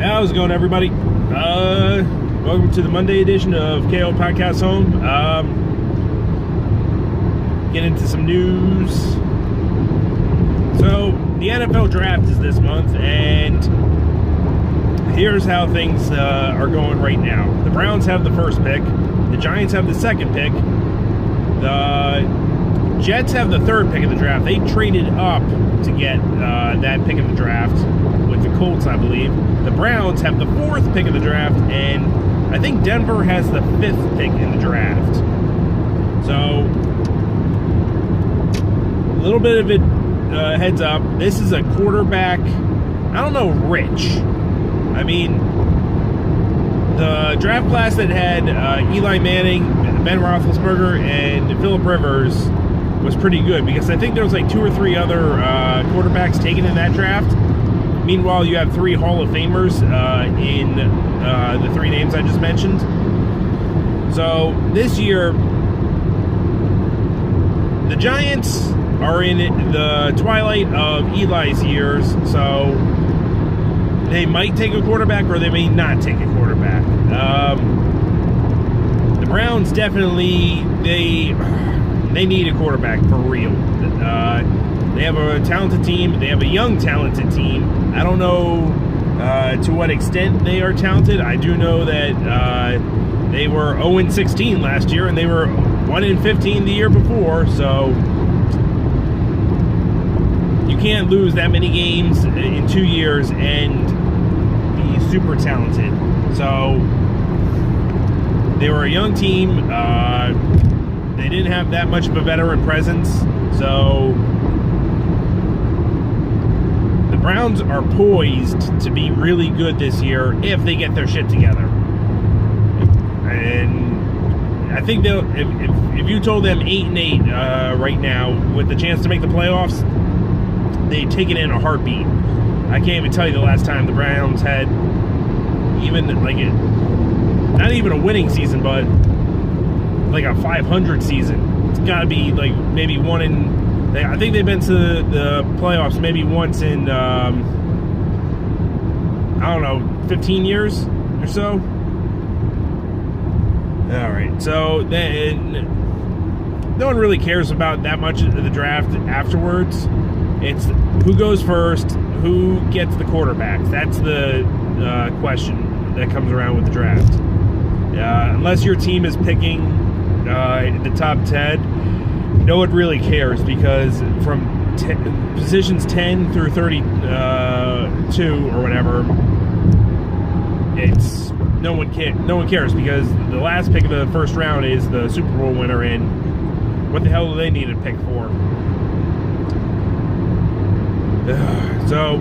How's it going, everybody? Welcome to the Monday edition of Kayal Podcast Home. Get into some news. So, the NFL draft is this month, and here's how things are going right now. The Browns have the first pick. The Giants have the second pick. The Jets have the third pick of the draft. They traded up to get that pick of the draft with the Colts, I believe. The Browns have the fourth pick of the draft, and I think Denver has the fifth pick in the draft. So, a little bit of it heads up. This is a quarterback, I don't know, rich. I mean, the draft class that had Eli Manning, Ben Roethlisberger, and Phillip Rivers was pretty good, because I think there was like 2 or 3 other quarterbacks taken in that draft. Meanwhile, you have 3 Hall of Famers in the 3 names I just mentioned. So this year, the Giants are in the twilight of Eli's years, so they might take a quarterback or they may not take a quarterback. The Browns definitely, they need a quarterback for real. They have a talented team. They have a young, talented team. I don't know to what extent they are talented. I do know that they were 0-16 last year, and they were 1-15 the year before. So you can't lose that many games in 2 years and be super talented. So they were a young team. They didn't have that much of a veteran presence. So the Browns are poised to be really good this year if they get their shit together. And I think they'll, if you told them 8-8 right now with the chance to make the playoffs, they'd take it in a heartbeat. I can't even tell you the last time the Browns had even like not even a winning season, but like a 500 season. It's got to be like maybe I think they've been to the playoffs maybe once in, I don't know, 15 years or so. All right, so then no one really cares about that much of the draft afterwards. It's who goes first, who gets the quarterbacks. That's the question that comes around with the draft. Unless your team is picking the top 10, no one really cares, because from positions 10 through 32 or whatever, it's no one cares, because the last pick of the first round is the Super Bowl winner, and what the hell do they need to pick for? So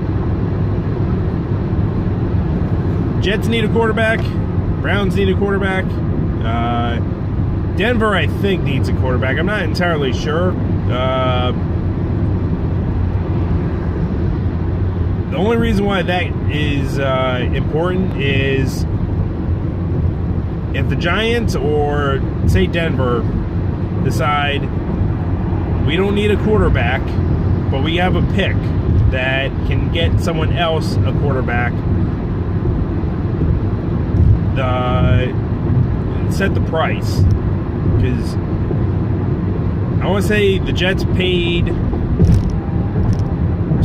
Jets need a quarterback, Browns need a quarterback. Denver, I think, needs a quarterback. I'm not entirely sure. The only reason why that is important is if the Giants or, say, Denver decide we don't need a quarterback, but we have a pick that can get someone else a quarterback, set the price. Because I want to say the Jets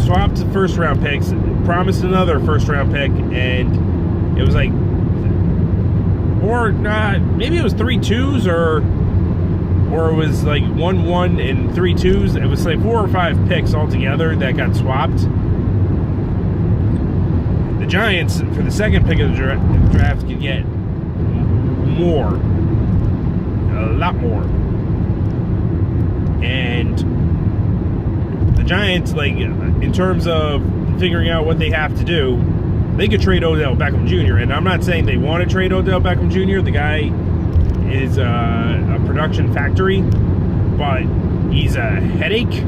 swapped the first round picks, promised another first round pick, and it was like, or not, maybe it was 3 2s, or it was like 1 and 3 2s. It was like 4 or 5 picks altogether that got swapped. The Giants, for the second pick of the draft, could get more. A lot more. And the Giants, like, in terms of figuring out what they have to do, they could trade Odell Beckham Jr. And I'm not saying they want to trade Odell Beckham Jr. The guy is a production factory, but he's a headache,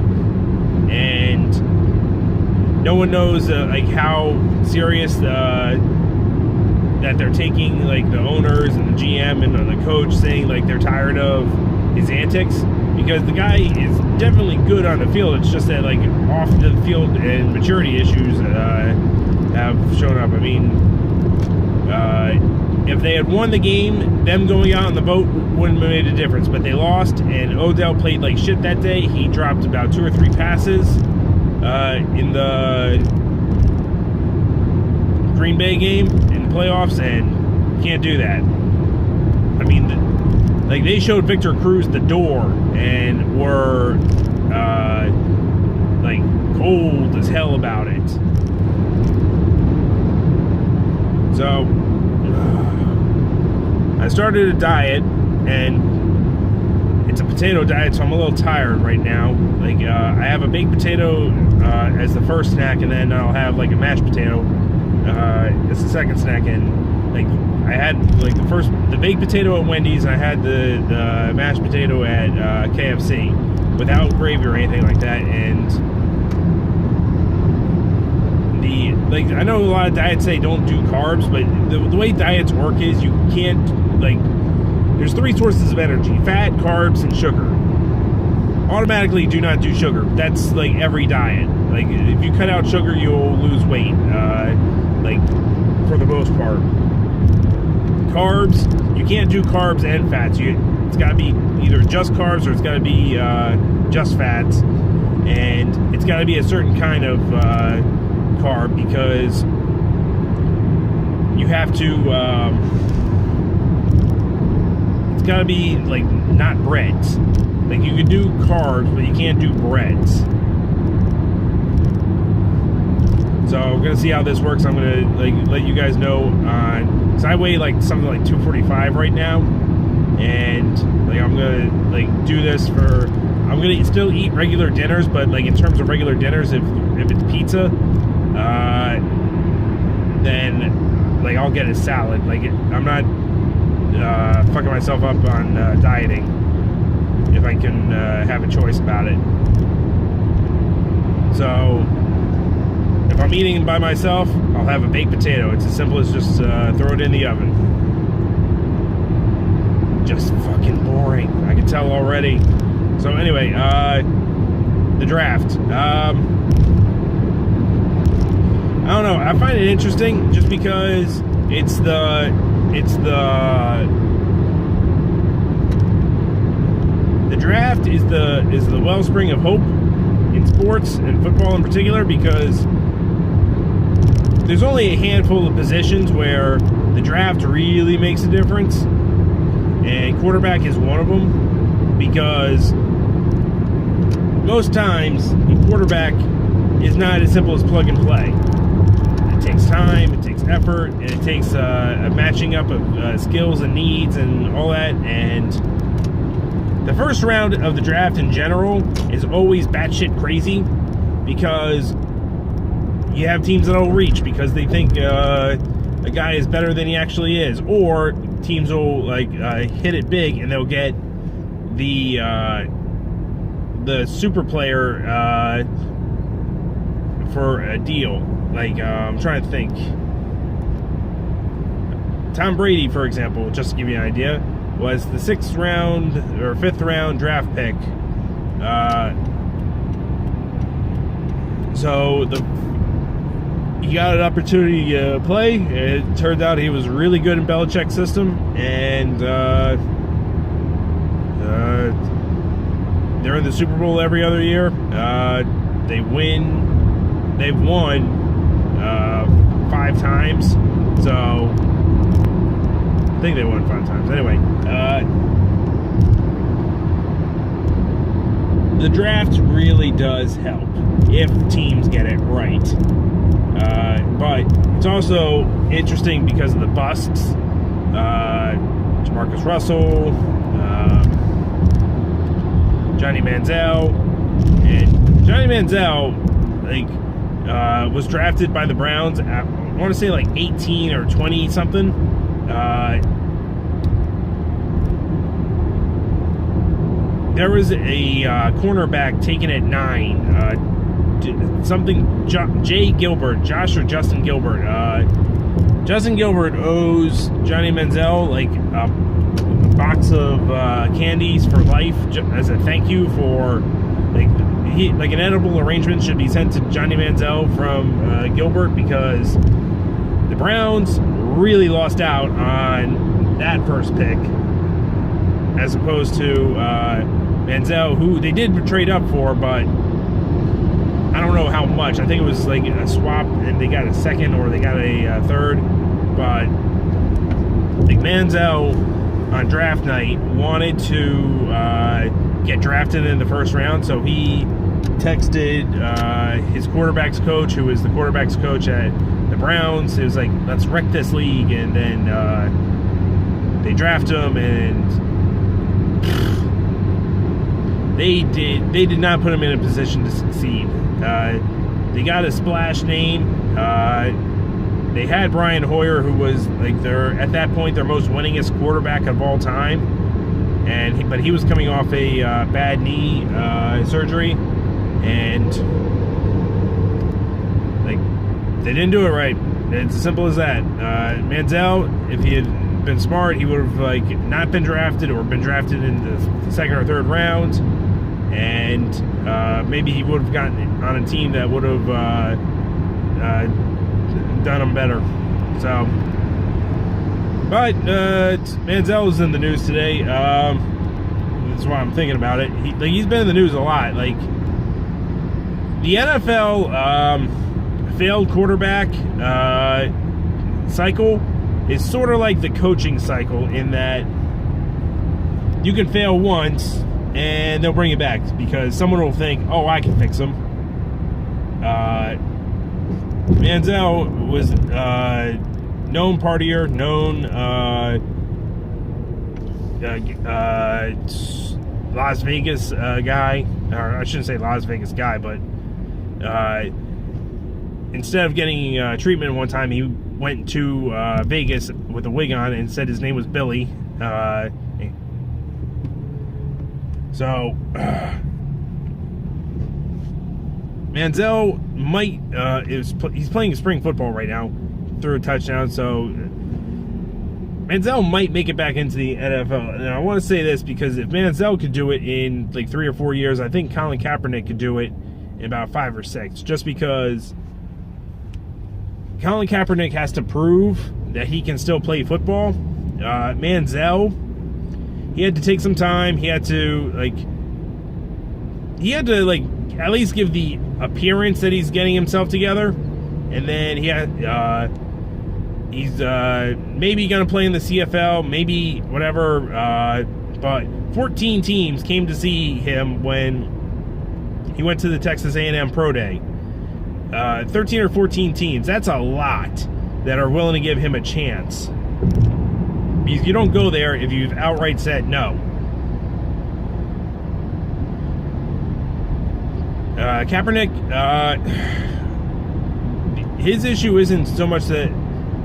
and no one knows like how serious that they're taking, like the owners and the GM and the coach saying like they're tired of his antics, because the guy is definitely good on the field. It's just that like off the field and maturity issues have shown up. I mean, If they had won the game, them going out on the vote wouldn't have made a difference. But they lost, and Odell played like shit that day. He dropped about 2 or 3 passes in the Green Bay game in the playoffs, and can't do that. I mean, like, they showed Victor Cruz the door and were like cold as hell about it. So I started a diet, and it's a potato diet, so I'm a little tired right now. Like, I have a baked potato as the first snack, and then I'll have like a mashed potato as the second snack. And like, I had like the baked potato at Wendy's, and I had the mashed potato at KFC without gravy or anything like that. And like, I know a lot of diets say don't do carbs, but the way diets work is you can't, like, there's 3 sources of energy: fat, carbs, and sugar. Automatically do not do sugar. That's like every diet. Like, if you cut out sugar, you'll lose weight, like, for the most part. Carbs, you can't do carbs and fats. It's got to be either just carbs or it's got to be just fats, and it's got to be a certain kind of carb, because you have to it's got to be like not breads. Like, you can do carbs, but you can't do breads. So we're gonna see how this works. I'm gonna like let you guys know because I weigh like something like 245 right now, and like I'm gonna like do this for. I'm gonna still eat regular dinners, but like in terms of regular dinners, if it's pizza, then like I'll get a salad. Like, I'm not fucking myself up on dieting if I can have a choice about it. So if I'm eating by myself, I'll have a baked potato. It's as simple as just throw it in the oven. Just fucking boring. I can tell already. So anyway, the draft. I don't know. I find it interesting just because it's the draft is the wellspring of hope in sports and football in particular, because there's only a handful of positions where the draft really makes a difference, and quarterback is one of them, because most times the quarterback is not as simple as plug and play. It takes time, it takes effort, and it takes a matching up of skills and needs and all that. And the first round of the draft in general is always batshit crazy, because you have teams that'll reach because they think a guy is better than he actually is, or teams will like hit it big and they'll get the super player for a deal. Like, I'm trying to think. Tom Brady, for example, just to give you an idea, was the 6th round or 5th round draft pick. So he got an opportunity to play. It turned out he was really good in Belichick's system, and they're in the Super Bowl every other year. They've won 5 times. So I think they won 5 times. Anyway, the draft really does help if teams get it right. But it's also interesting because of the busts. Jamarcus Russell, Johnny Manziel, and Johnny Manziel, like, was drafted by the Browns at, I want to say, like 18 or 20 something. There was a cornerback taken at 9. Jay Gilbert, Josh or Justin Gilbert. Justin Gilbert owes Johnny Manziel like a box of candies for life as a thank you for like an edible arrangement should be sent to Johnny Manziel from Gilbert, because the Browns really lost out on that first pick, as opposed to Manziel, who they did trade up for, but I don't know how much. I think it was like a swap, and they got a second or they got a third. But like Manziel on draft night wanted to get drafted in the first round, so he texted his quarterback's coach, who was the quarterback's coach at the Browns. It was like, let's wreck this league, and then they draft him, and they did not put him in a position to succeed. They got a splash name. They had Brian Hoyer, who was like at that point their most winningest quarterback of all time, but he was coming off a bad knee surgery, and like they didn't do it right. It's as simple as that. Manziel, if he had been smart, he would have like not been drafted, or been drafted in the second or third round, and maybe he would have gotten on a team that would have done him better. So, but Manziel is in the news today. That's why I'm thinking about it. He's been in the news a lot. Like the NFL failed quarterback cycle is sort of like the coaching cycle, in that you can fail once and they'll bring you back because someone will think, oh, I can fix him. Manziel was known partier, known Las Vegas guy, or I shouldn't say Las Vegas guy, but instead of getting treatment one time, he went to Vegas with a wig on and said his name was Billy. So Manziel might he's playing spring football right now, threw a touchdown, so Manziel might make it back into the NFL. And I want to say this because if Manziel could do it in like 3 or 4 years, I think Colin Kaepernick could do it in about 5 or 6, just because Colin Kaepernick has to prove that he can still play football. Manziel, he had to take some time. He had to at least give the appearance that he's getting himself together, and then he's maybe going to play in the CFL, maybe whatever. But 14 teams came to see him when he went to the Texas A&M Pro Day. 13 or 14 teams. That's a lot that are willing to give him a chance. Because you don't go there if you've outright said no. Kaepernick, his issue isn't so much that,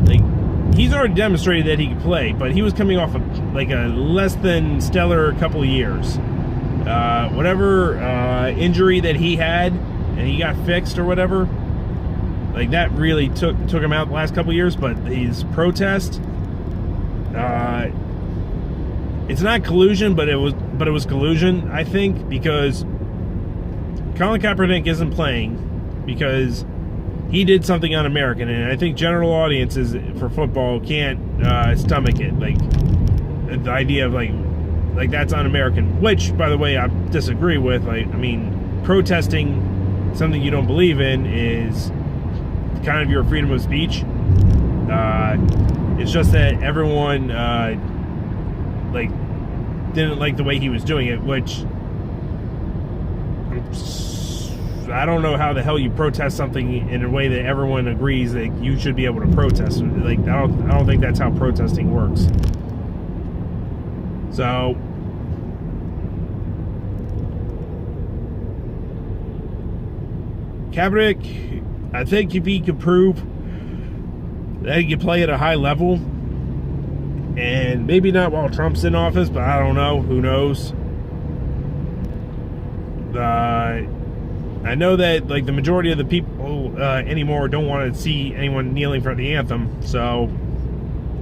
like, he's already demonstrated that he can play, but he was coming off of like a less than stellar couple of years. Whatever injury that he had, and he got fixed or whatever, like that really took him out the last couple of years. But his protest, it's not collusion, but it was collusion, I think, because Colin Kaepernick isn't playing because he did something un-American, and I think general audiences for football can't stomach it. Like the idea of like that's un-American, which, by the way, I disagree with. Like, I mean, protesting something you don't believe in is kind of your freedom of speech. It's just that everyone didn't like the way he was doing it, which I don't know how the hell you protest something in a way that everyone agrees that you should be able to protest. Like, I don't think that's how protesting works. So Kaepernick, I think if he could prove that he could play at a high level, and maybe not while Trump's in office, but I don't know, who knows. I know that like the majority of the people anymore don't want to see anyone kneeling for the anthem, so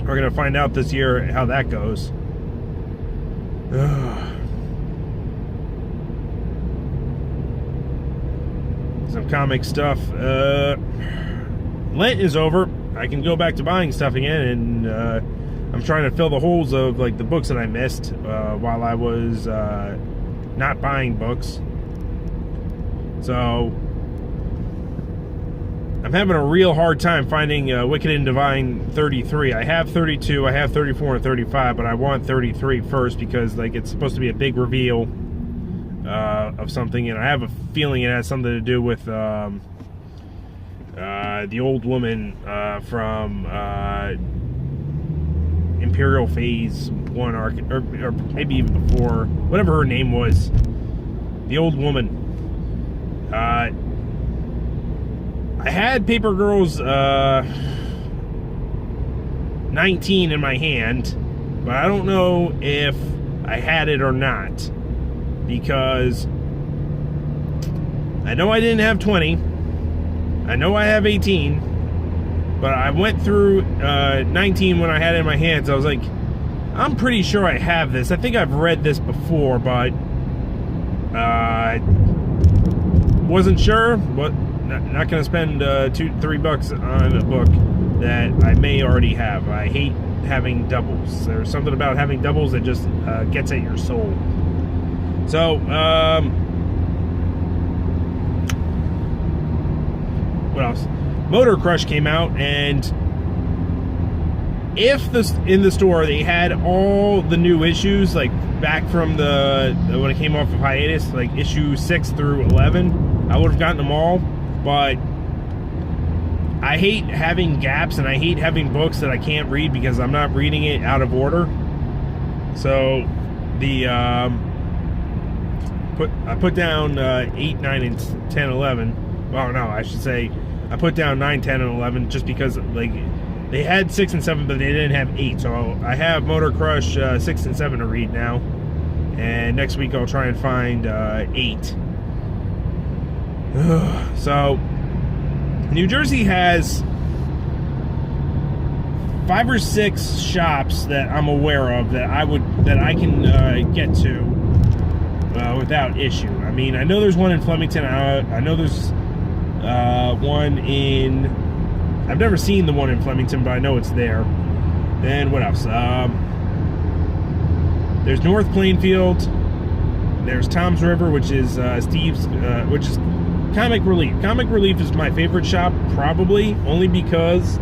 we're gonna find out this year how that goes. Some comic stuff. Lent is over. I can go back to buying stuff again, and I'm trying to fill the holes of like the books that I missed while I was not buying books. So I'm having a real hard time finding Wicked and Divine 33. I have 32, I have 34 and 35, but I want 33 first because like it's supposed to be a big reveal of something, and I have a feeling it has something to do with the old woman from Imperial Phase 1 arc, or maybe even before, whatever her name was. The old woman. I had Paper Girls 19 in my hand, but I don't know if I had it or not, because I know I didn't have 20. I know I have 18, but I went through 19 when I had it in my hands. I was like, I'm pretty sure I have this. I think I've read this before, but wasn't sure. But not going to spend $2-3 on a book that I may already have. I hate having doubles. There's something about having doubles that just gets at your soul. So, what else? Motor Crush came out, and if in the store they had all the new issues, like back from when it came off of hiatus, like issue 6 through 11, I would have gotten them all. But I hate having gaps, and I hate having books that I can't read because I'm not reading it out of order. So I put down 8, 9, and 10, 11. Well, no, I should say I put down 9, 10, and 11 just because like they had 6 and 7, but they didn't have 8. So I have Motor Crush 6 and 7 to read now, and next week I'll try and find 8. So New Jersey has 5 or 6 shops that I'm aware of that I can get to without issue. I mean, I know there's one in Flemington. I know there's one in... I've never seen the one in Flemington, but I know it's there. Then what else? There's North Plainfield. There's Tom's River, which is Steve's, which is Comic Relief. Comic Relief is my favorite shop, probably, only because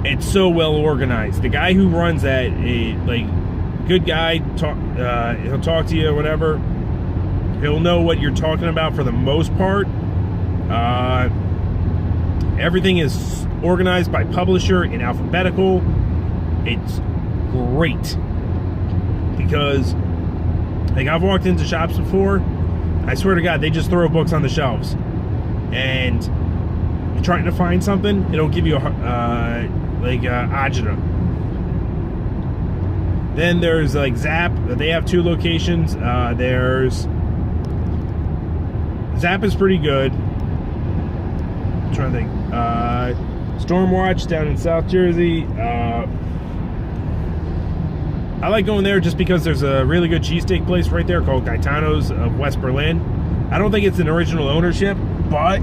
it's so well organized. The guy who runs that, like, good guy, he'll talk to you or whatever. He'll know what you're talking about for the most part. Everything is organized by publisher in alphabetical. It's great because, like, I've walked into shops before, I swear to God, they just throw books on the shelves, and you're trying to find something, it'll give you agita. Then there's like Zap. They have 2 locations. There's Zap is pretty good. I'm trying to think. Stormwatch down in South Jersey. I like going there just because there's a really good cheesesteak place right there called Gaetano's of West Berlin. I don't think it's an original ownership, but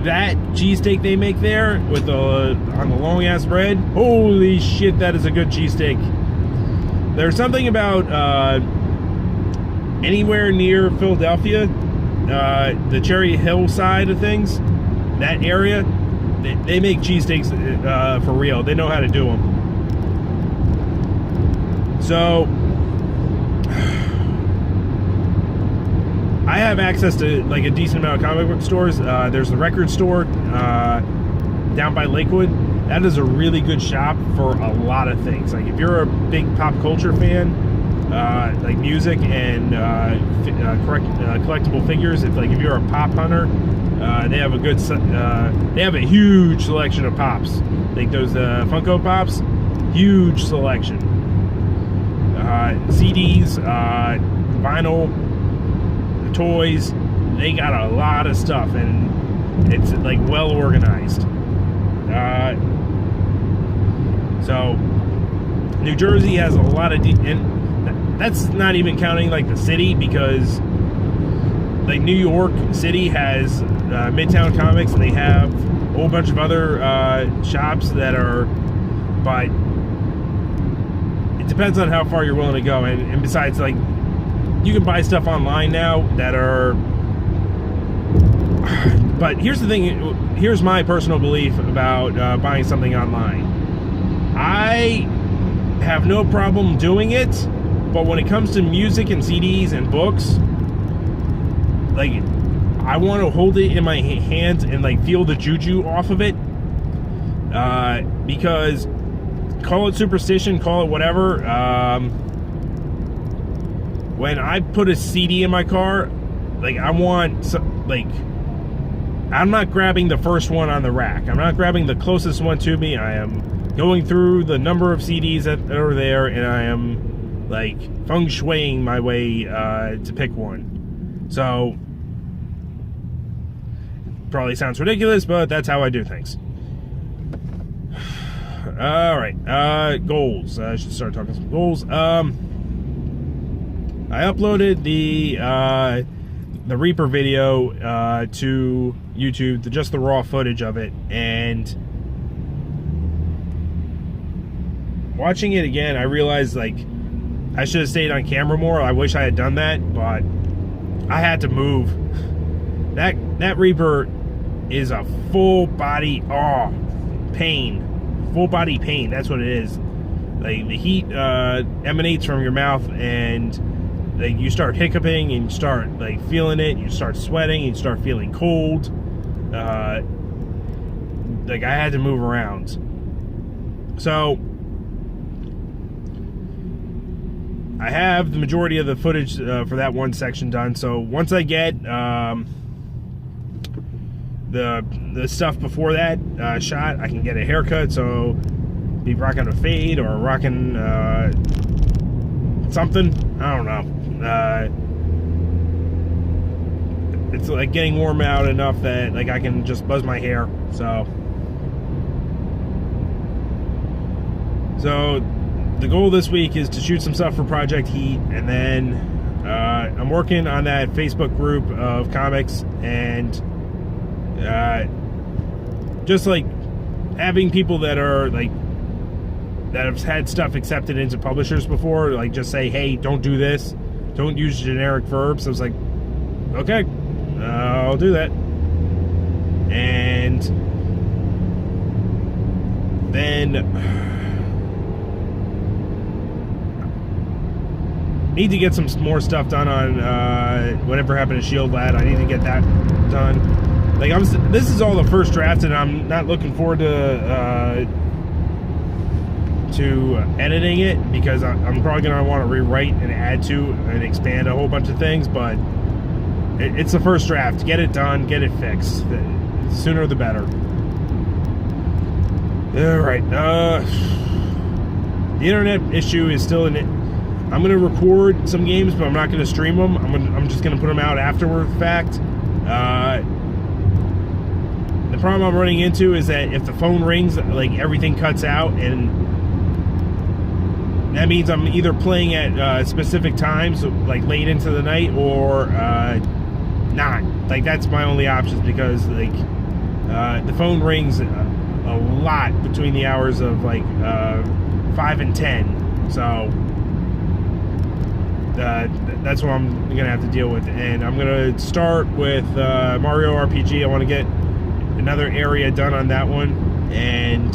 that cheesesteak they make there with on the long ass bread, holy shit, that is a good cheesesteak. There's something about anywhere near Philadelphia, the Cherry Hill side of things, that area, they make cheesesteaks for real. They know how to do them. So I have access to like a decent amount of comic book stores. There's the record store down by Lakewood. That is a really good shop for a lot of things. Like if you're a big pop culture fan, like music and collectible figures. If you're a pop hunter, they have a good. They have a huge selection of pops. Like those Funko Pops, huge selection. CDs, vinyl, toys. They got a lot of stuff, and it's like well organized. So New Jersey has a lot of and that's not even counting like the city, because like New York City has Midtown Comics, and they have a whole bunch of other shops that are, but it depends on how far you're willing to go. And besides, like, you can buy stuff online now that are, but here's the thing, here's my personal belief about buying something online. I have no problem doing it, but when it comes to music and CDs and books, like, I want to hold it in my hands and like feel the juju off of it, because call it superstition, call it whatever, when I put a CD in my car, like, I want, like, I'm not grabbing the first one on the rack. I'm not grabbing the closest one to me. I am going through the number of CDs that are there, and I am, like, feng shuiing my way to pick one. So, probably sounds ridiculous, but that's how I do things. All right, goals. I should start talking some goals. I uploaded the Reaper video to YouTube, just the raw footage of it, and watching it again, I realized, like, I should have stayed on camera more. I wish I had done that, but I had to move. That Reaper is a full body pain. Full body pain, that's what it is. Like, the heat emanates from your mouth, and like, you start hiccuping, and you start, like, feeling it, you start sweating, you start feeling cold. Like, I had to move around. So I have the majority of the footage for that one section done. So once I get the stuff before that shot, I can get a haircut. So be rocking a fade or rocking something. I don't know. It's like getting warm out enough that, like, I can just buzz my hair. So the goal this week is to shoot some stuff for Project Heat, and then I'm working on that Facebook group of comics, and just like having people that are like, that have had stuff accepted into publishers before, like, just say, hey, don't do this, don't use generic verbs. I was like, okay, I'll do that. And then need to get some more stuff done on whatever happened to Shield Lad. I need to get that done. Like, this is all the first draft, and I'm not looking forward to editing it, because I'm probably going to want to rewrite and add to and expand a whole bunch of things, but it's the first draft. Get it done, get it fixed. The sooner the better. Alright, the internet issue is still in it. I'm going to record some games, but I'm not going to stream them. I'm just going to put them out after the fact. The problem I'm running into is that if the phone rings, like, everything cuts out, and that means I'm either playing at specific times, like late into the night, or not. Like, that's my only options, because, like, the phone rings a lot between the hours of, like, 5 and 10. So that's what I'm gonna have to deal with. And I'm gonna start with Mario RPG. I want to get another area done on that one, and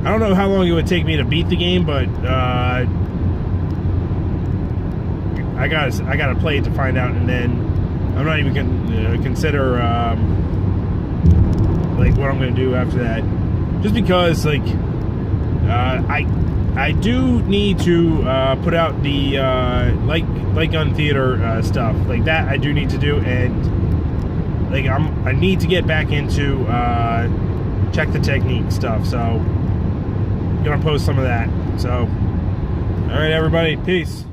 I don't know how long it would take me to beat the game, but I gotta play it to find out, and then I'm not even gonna consider like what I'm gonna do after that, just because, like, I do need to put out the light gun theater stuff, like that. I do need to do, and like I need to get back into check the technique stuff. So I'm gonna post some of that. So, all right, everybody, peace.